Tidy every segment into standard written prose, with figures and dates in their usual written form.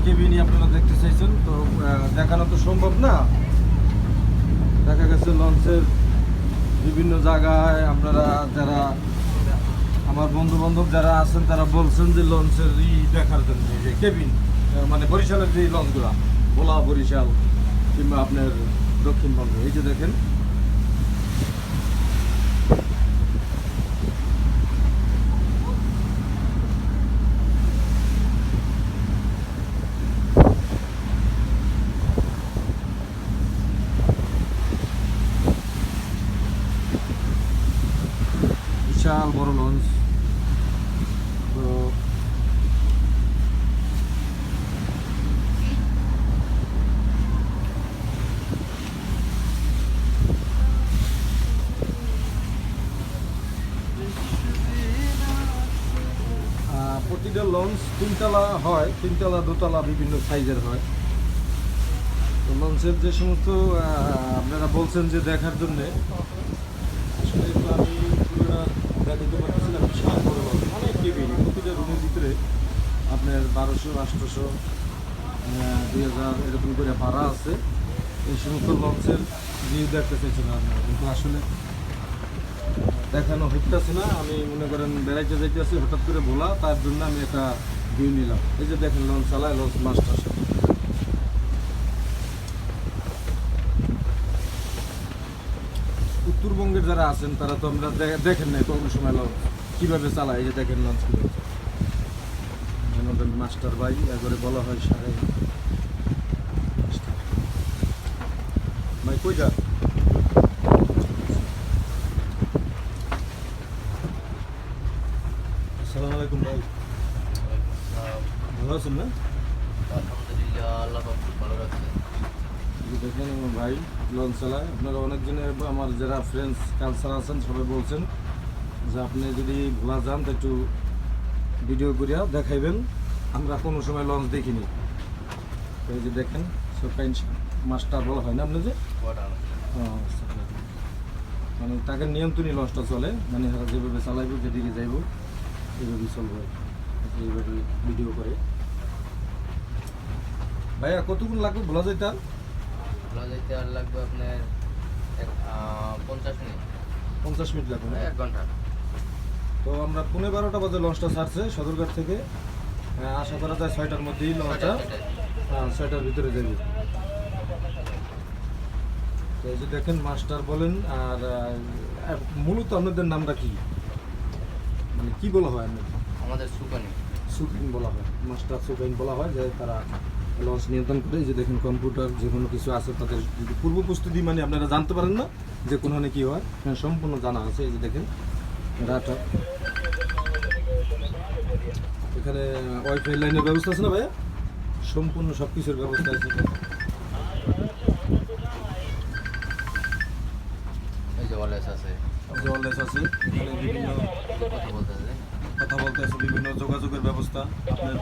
কেবিনই আপনারা দেখতে চাইছেন, তো দেখানো তো সম্ভব না। দেখা গেছে লঞ্চের বিভিন্ন জায়গায় আপনারা যারা আমার বন্ধু বান্ধব যারা আছেন তারা বলছেন যে লঞ্চের দেখার জন্য, যে কেবিন মানে বরিশালের যে লঞ্চগুলো, ভোলা বরিশাল কিংবা আপনার দক্ষিণবঙ্গে, এই যে দেখেন বিশাল বড় লঞ্চ। তো প্রতিটা লঞ্চ তিনতলা হয়, তিনতলা দোতলা বিভিন্ন সাইজের হয়। তো লঞ্চের যে সমস্ত আপনারা বলছেন যে দেখার জন্যে, আসলে এগুলো আমি পুরোটা দেখাতে পারতেছিলাম। বিশাল বড় লঞ্চ, অনেক কেবিন, প্রতিটা রুমের ভিতরে আপনার 1200, 800, 2000 এরকম করে ভাড়া আছে। এই সমস্ত লঞ্চের ভিউ দেখতে চাইছিলাম আপনারা, কিন্তু আসলে দেখানো হইতেছে না। আমি মনে করেন বেড়াইতে যাইতে আছি, হঠাৎ করে ভোলা, তার জন্য আমি একটা ভিউ নিলাম। এই যে দেখেন লঞ্চ চালায় লঞ্চ মাস্টার। উত্তরবঙ্গের যারা আছেন তারা তো আমরা দেখেন নাই কোনো সময় লঞ্চ কীভাবে চালায়। এই যে দেখেন লঞ্চ কীভাবে মাস্টার ভাই একবারে বলা হয় সাড়ে ভাই কই যা। আসসালামু আলাইকুম ভাই, ভালো আছেন না? আলহামদুলিল্লাহ, আল্লাহ খুব ভালো রাখছে। দেখেন আমার ভাই লঞ্চ চালায়। আপনারা অনেকজনের আমার যারা ফ্রেন্ডস কালচার আছেন সবাই বলছেন যে আপনি যদি ভোলা যান তো একটু ভিডিও করিয়া দেখাইবেন, আমরা কোনো সময় লঞ্চ দেখিনি। এই যে দেখেন সরকারি মাস্টার বলা হয় না আপনি যে, মানে তাকে নিয়ন্ত্রণী লঞ্চটা চলে, মানে এরা যেভাবে চালাইব, যেদিকে যাইব এইভাবেই চলবে, এইভাবে ভিডিও করে। ভাইয়া কতক্ষণ লাগবে ভোলা যাইতে? ভোলা যাইতে আর লাগবে আপনার 50 মিনিট। 50 মিনিট লাগবে না? 1 ঘন্টা। তো আমরা 12:15 বাজে লঞ্চটা ছাড়ছে সদরঘাট থেকে। আশা করা যায় 6টার মধ্যেই লঞ্চটা 6টার ভিতরে যাবে। তো এই যে দেখেন মাস্টার বলেন। আর মূলত আপনাদের নামটা কি, মানে কি বলা হয় আপনাদের? আমাদের সুকানি সুকাইন বলা হয়, মাস্টার সুকাইন বলা হয়, যে তারা লঞ্চ নিয়ন্ত্রণ করে। এই যে দেখেন কম্পিউটার যে কোনো কিছু আছে তাদের যদি পূর্ব প্রস্তুতি, মানে আপনারা জানতে পারেন না যে কোনখানে কী হয়, হ্যাঁ সম্পূর্ণ জানা আছে। এই যে দেখেন ডাটা, এখানে ওয়াইফাই লাইনের ব্যবস্থা আছে না ভাইয়া, সম্পূর্ণ সব কিছুর ব্যবস্থা আছে। এই যে ওয়ারলেস আছে, ওয়্যারলেস আছে, এখানে বিভিন্ন কথা বলতে আছে। কথা বলতে আছে, বিভিন্ন যোগাযোগের ব্যবস্থা আপনার।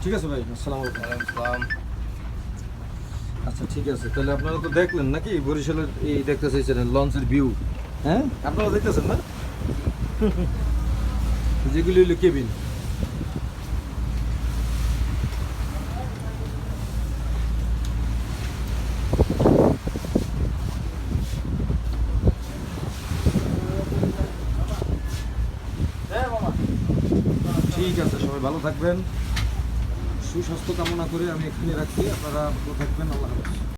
ঠিক আছে ভাই, আসসালামু আলাইকুম। ওয়ালাইকুম আসসালাম। আচ্ছা ঠিক আছে, তাহলে আপনারা তো দেখলেন নাকি বরিশালের এই দেখতে চাইছিলেন লঞ্চের ভিউ, হ্যাঁ আপনারা দেখতেছেন না? যেগুলি হলো কেবিন। ঠিক আছে, সবাই ভালো থাকবেন, সুস্বাস্থ্য কামনা করে আমি এখানে রাখছি। আপনারা ভালো থাকবেন, আল্লাহ হাফেজ।